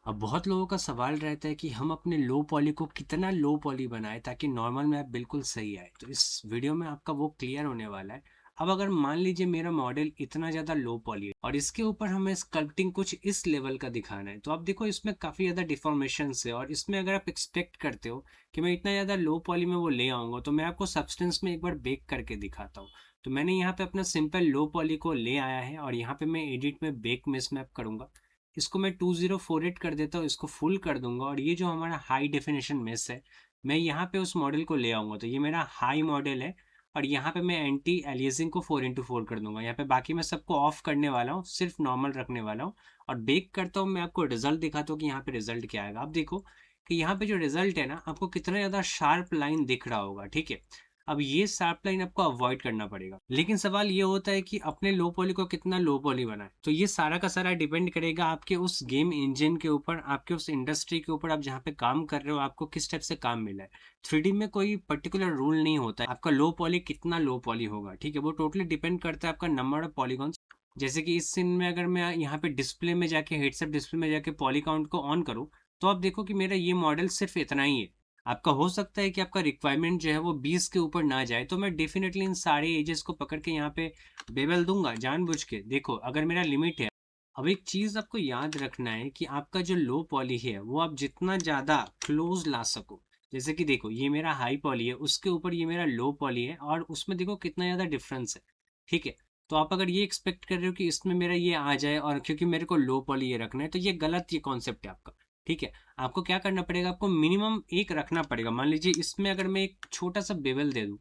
अब बहुत लोगों का सवाल रहता है कि हम अपने लो पॉली को कितना लो पॉली बनाएं ताकि नॉर्मल मैप बिल्कुल सही आए। तो इस वीडियो में आपका वो क्लियर होने वाला है। अब अगर मान लीजिए मेरा मॉडल इतना ज़्यादा लो पॉली है और इसके ऊपर हमें स्कल्पटिंग कुछ इस लेवल का दिखाना है, तो आप देखो इसमें काफ़ी ज़्यादा डिफॉर्मेशन है। और इसमें अगर आप एक्सपेक्ट करते हो कि मैं इतना ज़्यादा लो पॉली में वो ले आऊँगा, तो मैं आपको सब्सटेंस में एक बार बेक करके दिखाता हूँ। तो मैंने यहाँ पे अपना सिंपल लो पॉली को ले आया है और यहाँ पे मैं एडिट में बेक मिस मैप करूँगा। इसको मैं 2048 कर देता हूँ, इसको फुल कर दूंगा। और ये जो हमारा हाई डेफिनेशन मेस है, मैं यहाँ पे उस मॉडल को ले आऊंगा। तो ये मेरा हाई मॉडल है और यहाँ पे मैं एंटी एलियासिंग को 4x4 कर दूंगा। यहाँ पे बाकी मैं सबको ऑफ करने वाला हूँ, सिर्फ नॉर्मल रखने वाला हूँ और बेक करता हूँ। मैं आपको रिजल्ट दिखाता हूँ कि यहाँ पे रिजल्ट क्या आएगा। आप देखो कि यहाँ पे जो रिजल्ट है ना, आपको कितना ज़्यादा शार्प लाइन दिख रहा होगा, ठीक है। अब ये शार्प लाइन आपको अवॉइड करना पड़ेगा, लेकिन सवाल ये होता है कि अपने लो पॉली को कितना लो पॉली बनाए। तो ये सारा का सारा डिपेंड करेगा आपके उस गेम इंजन के ऊपर, आपके उस इंडस्ट्री के ऊपर, आप जहाँ पे काम कर रहे हो आपको किस टाइप से काम मिला है। 3D में कोई पर्टिकुलर रूल नहीं होता है आपका लो पॉली कितना लो पॉली होगा, ठीक है। वो टोटली डिपेंड करता है आपका नंबर ऑफ पॉलीगॉन्स। जैसे कि इस सीन में अगर मैं यहाँ पे डिस्प्ले में जाके, हेडसेट डिस्प्ले में जाके पॉली काउंट को ऑन करूँ, तो आप देखो कि मेरा ये मॉडल सिर्फ इतना ही है। आपका हो सकता है कि आपका रिक्वायरमेंट जो है वो 20 के ऊपर ना जाए, तो मैं डेफिनेटली इन सारे एजेस को पकड़ के यहाँ पे बेबल दूंगा जानबूझ के। देखो अगर मेरा लिमिट है। अब एक चीज आपको याद रखना है कि आपका जो लो पॉली है वो आप जितना ज्यादा क्लोज ला सको। जैसे कि देखो ये मेरा हाई पॉली है, उसके ऊपर ये मेरा लो पॉली है और उसमें देखो कितना ज्यादा डिफरेंस है, ठीक है। तो आप अगर ये एक्सपेक्ट कर रहे हो कि इसमें मेरा ये आ जाए और क्योंकि मेरे को लो पॉली ये रखना है, तो ये गलत, ये कॉन्सेप्ट है आपका, ठीक है। आपको क्या करना पड़ेगा, आपको मिनिमम एक रखना पड़ेगा। मान लीजिए इसमें अगर मैं एक छोटा सा बेवल दे दूं,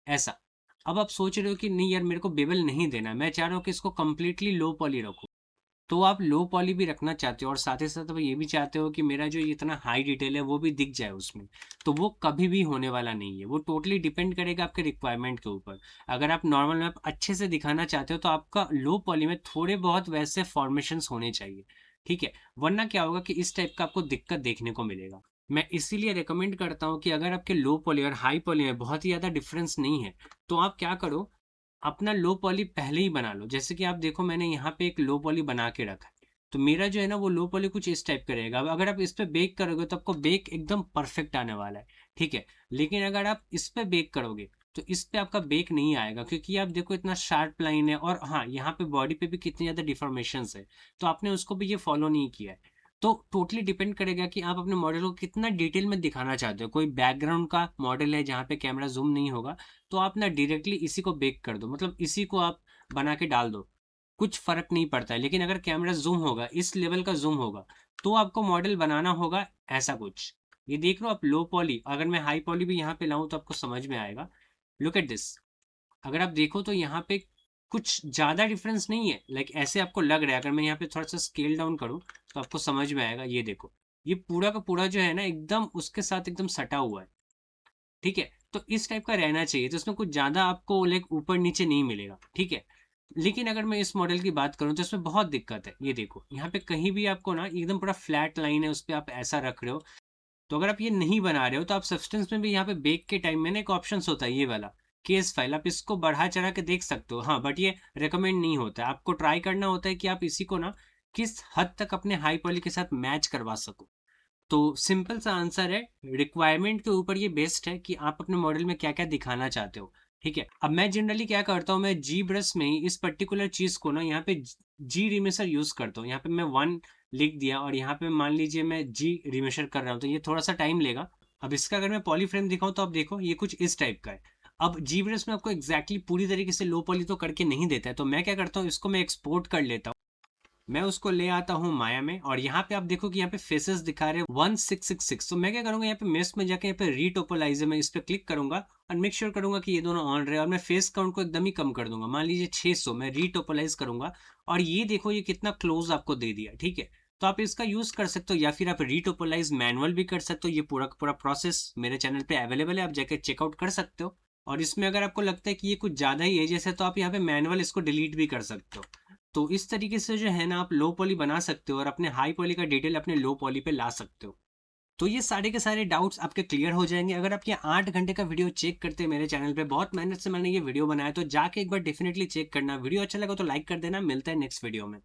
ऐसा। अब आप सोच रहे हो कि नहीं यार, मेरे को बेवल नहीं देना, मैं चाह रहा हूँ कि इसको कंप्लीटली लो पॉली रखूं। तो आप लो पॉली भी रखना चाहते हो और साथ ही साथ आप ये भी चाहते हो कि मेरा जो इतना हाई डिटेल है वो भी दिख जाए उसमें। तो वो कभी भी होने वाला नहीं है। वो टोटली डिपेंड करेगा आपके रिक्वायरमेंट के ऊपर। अगर आप नॉर्मल मैप अच्छे से दिखाना चाहते हो तो आपका लो पॉली में थोड़े बहुत वैसे फॉर्मेशंस होने चाहिए, ठीक है। वरना क्या होगा कि इस टाइप का आपको दिक्कत देखने को मिलेगा। मैं इसीलिए रिकमेंड करता हूँ कि अगर आपके लो पॉली और हाई पॉली में बहुत ही ज़्यादा डिफरेंस नहीं है, तो आप क्या करो, अपना लो पॉली पहले ही बना लो। जैसे कि आप देखो मैंने यहाँ पे एक लो पॉली बना के रखा है। तो मेरा जो है ना वो लो पॉली कुछ इस टाइप का रहेगा। अब अगर आप इस पे बेक करोगे तो आपको बेक एकदम परफेक्ट आने वाला है, ठीक है। लेकिन अगर आप इस पे बेक करोगे तो इस पे आपका बेक नहीं आएगा, क्योंकि आप देखो इतना शार्प लाइन है और हाँ यहाँ पे बॉडी पे भी कितनी ज़्यादा डिफॉर्मेशन है। तो आपने उसको भी ये फॉलो नहीं किया है। तो टोटली डिपेंड करेगा कि आप अपने मॉडल को कितना डिटेल में दिखाना चाहते हो। कोई बैकग्राउंड का मॉडल है जहाँ पे कैमरा जूम नहीं होगा, तो आप ना डायरेक्टली इसी को बेक कर दो, मतलब इसी को आप बना के डाल दो, कुछ फर्क नहीं पड़ता है। लेकिन अगर कैमरा जूम होगा, इस लेवल का जूम होगा, तो आपको मॉडल बनाना होगा ऐसा कुछ। ये देख लो आप लो पॉली, अगर मैं हाई पॉली भी यहाँ पे लाऊं तो आपको समझ में आएगा। Look at this. अगर आप देखो तो यहाँ पे कुछ ज़्यादा डिफरेंस नहीं है, लाइक ऐसे आपको लग रहा है। अगर मैं यहाँ पे थोड़ा सा स्केल डाउन करूँ तो आपको समझ में आएगा। ये देखो, ये पूरा का पूरा जो है ना एकदम उसके साथ एकदम सटा हुआ है, ठीक है। तो इस टाइप का रहना चाहिए, तो इसमें कुछ ज़्यादा आपको लाइक ऊपर नीचे नहीं मिलेगा, ठीक है। लेकिन अगर मैं इस मॉडल की बात करूं तो इसमें बहुत दिक्कत है। ये देखो यहाँ पे कहीं भी आपको ना एकदम पूरा फ्लैट लाइन है, उस पर आप ऐसा रख रहे हो। तो अगर आप ये नहीं बना रहे हो तो आप सब्सटेंस में भी यहाँ पे बेक के टाइम में ना एक ऑप्शन होता है ये वाला, केस फाइल, आप इसको बढ़ा चढ़ा के देख सकते हो। हाँ बट ये रिकमेंड नहीं होता है। आपको ट्राई करना होता है कि आप इसी को ना किस हद तक अपने हाई पॉली के साथ मैच करवा सको। तो सिंपल सा आंसर है, रिक्वायरमेंट के ऊपर ये बेस्ड है कि आप अपने मॉडल में क्या क्या दिखाना चाहते हो, ठीक है। अब मैं जनरली क्या करता हूँ, मैं जी ब्रश में ही इस पर्टिकुलर चीज को ना यहाँ पे जी रिमेशर यूज करता हूँ। यहाँ पे मैं 1 लिख दिया और यहाँ पे मान लीजिए मैं जी रिमेशर कर रहा हूँ, तो ये थोड़ा सा टाइम लेगा। अब इसका अगर मैं पॉलीफ्रेम दिखाऊं तो आप देखो ये कुछ इस टाइप का है। अब जी ब्रश में आपको एग्जैक्टली पूरी तरीके से लो पॉली तो करके नहीं देता है, तो मैं क्या करता हूँ, इसको मैं एक्सपोर्ट कर लेता हूँ। मैं उसको ले आता हूँ माया में और यहाँ पे आप देखो कि यहाँ पे फेसेस दिखा रहे हैं 1666। तो मैं क्या करूंगा, यहाँ पे मेस में जाके यहाँ पे रीटोपोलाइज में इस पे क्लिक करूंगा और मेक श्योर करूंगा कि ये दोनों ऑन रहे और मैं फेस काउंट को एकदम ही कम कर दूंगा, मान लीजिए 600 मैं रीटोपोलाइज करूंगा। और ये देखो ये कितना क्लोज आपको दे दिया, ठीक है। तो आप इसका यूज कर सकते हो या फिर आप रीटोपोलाइज मैनुअल भी कर सकते हो। ये पूरा पूरा प्रोसेस मेरे चैनल पे अवेलेबल है, आप जाके चेकआउट कर सकते हो। और इसमें अगर आपको लगता है कि ये कुछ ज्यादा ही है जैसे, तो आप यहाँ पे मैनुअल इसको डिलीट भी कर सकते हो। तो इस तरीके से जो है ना आप लो पॉली बना सकते हो और अपने हाई पॉली का डिटेल अपने लो पॉली पे ला सकते हो। तो ये सारे के सारे डाउट्स आपके क्लियर हो जाएंगे अगर आप ये 8 घंटे का वीडियो चेक करते हैं मेरे चैनल पे। बहुत मेहनत से मैंने ये वीडियो बनाया, तो जाके एक बार डेफिनेटली चेक करना। वीडियो अच्छा लगा तो लाइक कर देना। मिलता है नेक्स्ट वीडियो में।